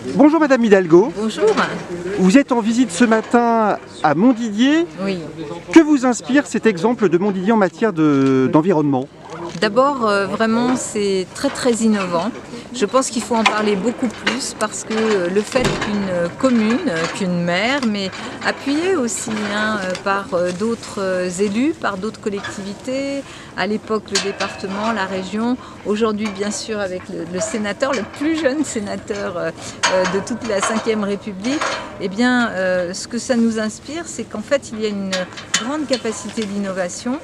Bonjour Madame Hidalgo. Bonjour. Vous êtes en visite ce matin à Montdidier. Oui. Que vous inspire cet exemple de Montdidier en matière d'environnement? D'abord, vraiment, c'est très innovant. Je pense qu'il faut en parler beaucoup plus parce que le fait qu'une commune, qu'une maire, mais appuyée aussi par d'autres élus, par d'autres collectivités, à l'époque le département, la région, aujourd'hui bien sûr avec le sénateur, le plus jeune sénateur de toute la Ve République, eh bien ce que ça nous inspire, c'est qu'en fait il y a une grande capacité d'innovation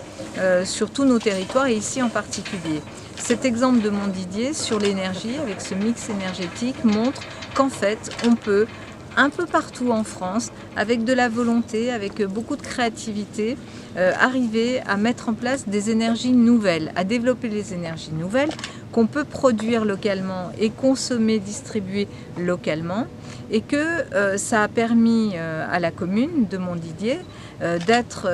sur tous nos territoires et ici en particulier. Cet exemple de Montdidier sur l'énergie, avec ce mix énergétique, montre qu'en fait, on peut, un peu partout en France, avec de la volonté, avec beaucoup de créativité, arriver à mettre en place des énergies nouvelles, à développer les énergies nouvelles qu'on peut produire localement et consommer, distribuer localement, et que ça a permis à la commune de Montdidier d'être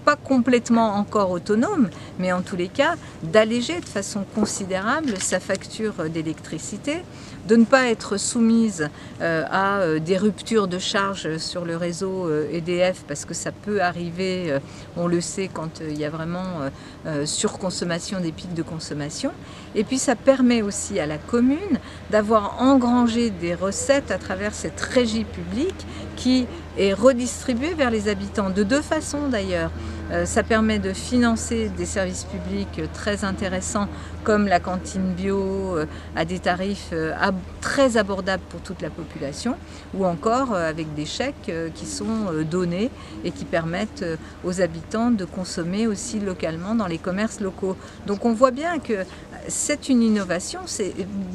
pas complètement encore autonome, mais en tous les cas d'alléger de façon considérable sa facture d'électricité, de ne pas être soumise à des ruptures de charge sur le réseau EDF, parce que ça peut arriver, on le sait, quand il y a vraiment surconsommation, des pics de consommation. Et puis ça permet aussi à la commune d'avoir engrangé des recettes à travers cette régie publique qui est redistribuée vers les habitants, de deux façons d'ailleurs. Ça permet de financer des services publics très intéressants comme la cantine bio à des tarifs très abordables pour toute la population, ou encore avec des chèques qui sont donnés et qui permettent aux habitants de consommer aussi localement dans les commerces locaux. Donc on voit bien que c'est une innovation.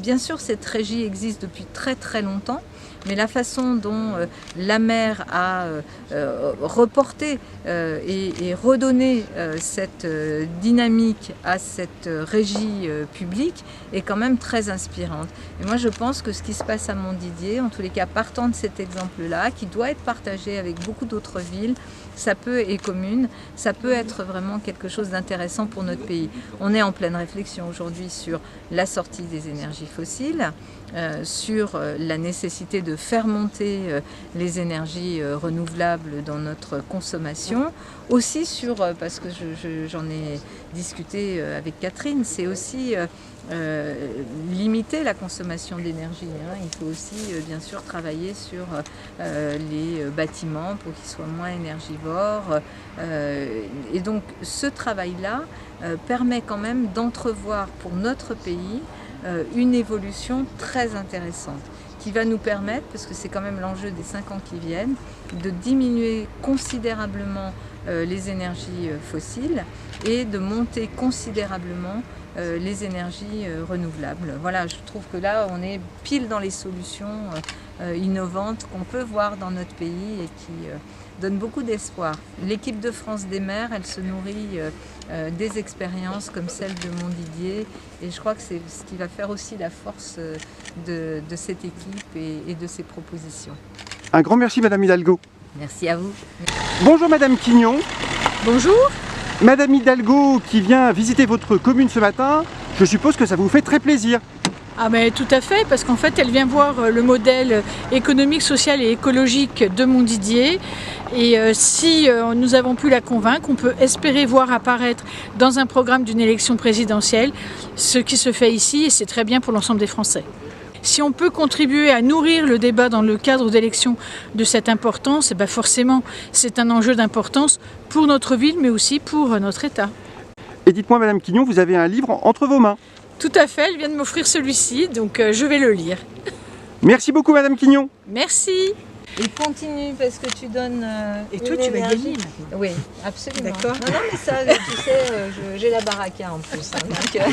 Bien sûr, cette régie existe depuis très longtemps, mais la façon dont la maire a reporté et redonné cette dynamique à cette régie publique est quand même très inspirante. Et moi je pense que ce qui se passe à Montdidier, en tous les cas partant de cet exemple-là, qui doit être partagé avec beaucoup d'autres villes, et communes, ça peut être vraiment quelque chose d'intéressant pour notre pays. On est en pleine réflexion aujourd'hui sur la sortie des énergies fossiles, sur la nécessité de faire monter les énergies renouvelables dans notre consommation, aussi sur, parce que j'en ai discuté avec Catherine, c'est aussi limiter la consommation d'énergie. Il faut aussi bien sûr travailler sur les bâtiments pour qu'ils soient moins énergivores. Et donc ce travail-là permet quand même d'entrevoir pour notre pays une évolution très intéressante qui va nous permettre, parce que c'est quand même l'enjeu des 5 ans qui viennent, de diminuer considérablement les énergies fossiles et de monter considérablement les énergies renouvelables. Voilà, je trouve que là on est pile dans les solutions innovantes qu'on peut voir dans notre pays et qui donnent beaucoup d'espoir. L'équipe de France des maires, elle se nourrit des expériences comme celle de Montdidier, et je crois que c'est ce qui va faire aussi la force de cette équipe et de ses propositions. Un grand merci Madame Hidalgo. Merci à vous. Bonjour Madame Quignon. Bonjour. Madame Hidalgo qui vient visiter votre commune ce matin, je suppose que ça vous fait très plaisir. Ah mais tout à fait, parce qu'en fait elle vient voir le modèle économique, social et écologique de Montdidier, et si nous avons pu la convaincre, on peut espérer voir apparaître dans un programme d'une élection présidentielle ce qui se fait ici, et c'est très bien pour l'ensemble des Français. Si on peut contribuer à nourrir le débat dans le cadre d'élections de cette importance, et forcément c'est un enjeu d'importance pour notre ville mais aussi pour notre État. Et dites-moi Madame Quignon, vous avez un livre entre vos mains? Tout à fait, elle vient de m'offrir celui-ci, donc je vais le lire. Merci beaucoup Madame Quignon. Merci. Et continue parce que tu donnes Et toi tu vas gagner. Oui, absolument. D'accord. Non mais ça, tu sais, j'ai la baraka en plus. Donc,